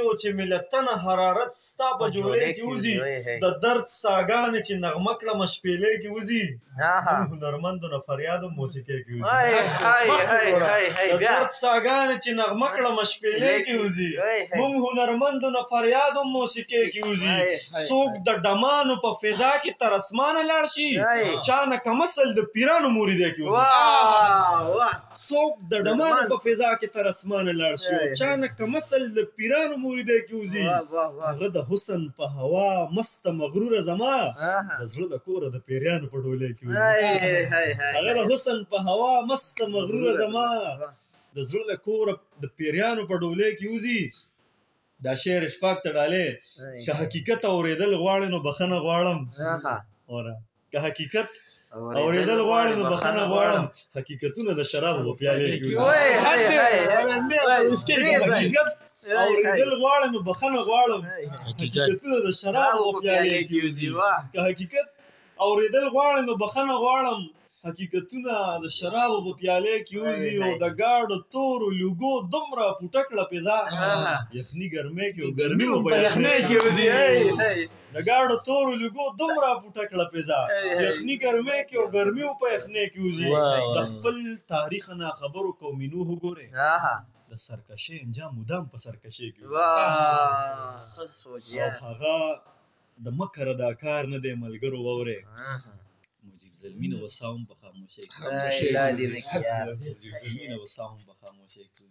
او چې ملتنه حرارت ستا په جوړې کې وځي د درد ساګانې چې نغمه کړم شپېلې کې وځي موږ هنرمندو نه فریاد هم موسیقۍ کې وځي د درد ساګانې چې نغمه کړم شپېلې کې وځي موږ هنرمندو نه فریاد هم موسیقۍ کې وځي څوک د ډمانو په فضا کې تر اسمانه لاړ شي چا نه کم اصل د پیرانو مریدۍ کې وځي څوک د ډمانو په فضا کې تر اسمانه لاړ شي چا نه کم اصل د پیرانو مریدۍ کې وځي هغه د حسن په هوا مسته مغروره زما د زړه د کوره د پیریانو په ډولۍ کې وځي هغه د حسن په هوا مسته مغروره زما د زړه د کوره د پیریانو په ډولۍ کې وځي دا شعر اشفاق ته ډالې که حقیقت اورېدل غواړې نو بخښنه غواړم اوره که حقیقت اورېدل غواړې نو بخښنه غواړم حقیقتونه د شرابو په پیالې کې وځي اورېدل غواړم نو بخښنه غواړم حقیقتونه د شرابو په پیالې کې وځي که حقیقت اورېدل غواړې نو بخښنه غواړم حقیقتونه د شرابو په پیالې کې وځي او د ګاډو تورو لوګو دومره پوټه کړه فضا یخني ګرمۍ کې او ګرمي مو په یخنۍ کې وځي د ګاډو تورو لوګو دومره پوټه کړه فضا یخني ګرمۍ کې او ګرمي مو په یخنۍ کې وځي د خپل تاریخ نه خبرو قومینو وګورئ د سرکشۍ انجام مدام په سرکشۍ کې وځي او هغه د مکر دا کار نه دی ملګرو واورئ مجیب زلمی نه وسا هم په خاموشۍ کې موجب زلمی نه وسا هم په خاموشۍ کې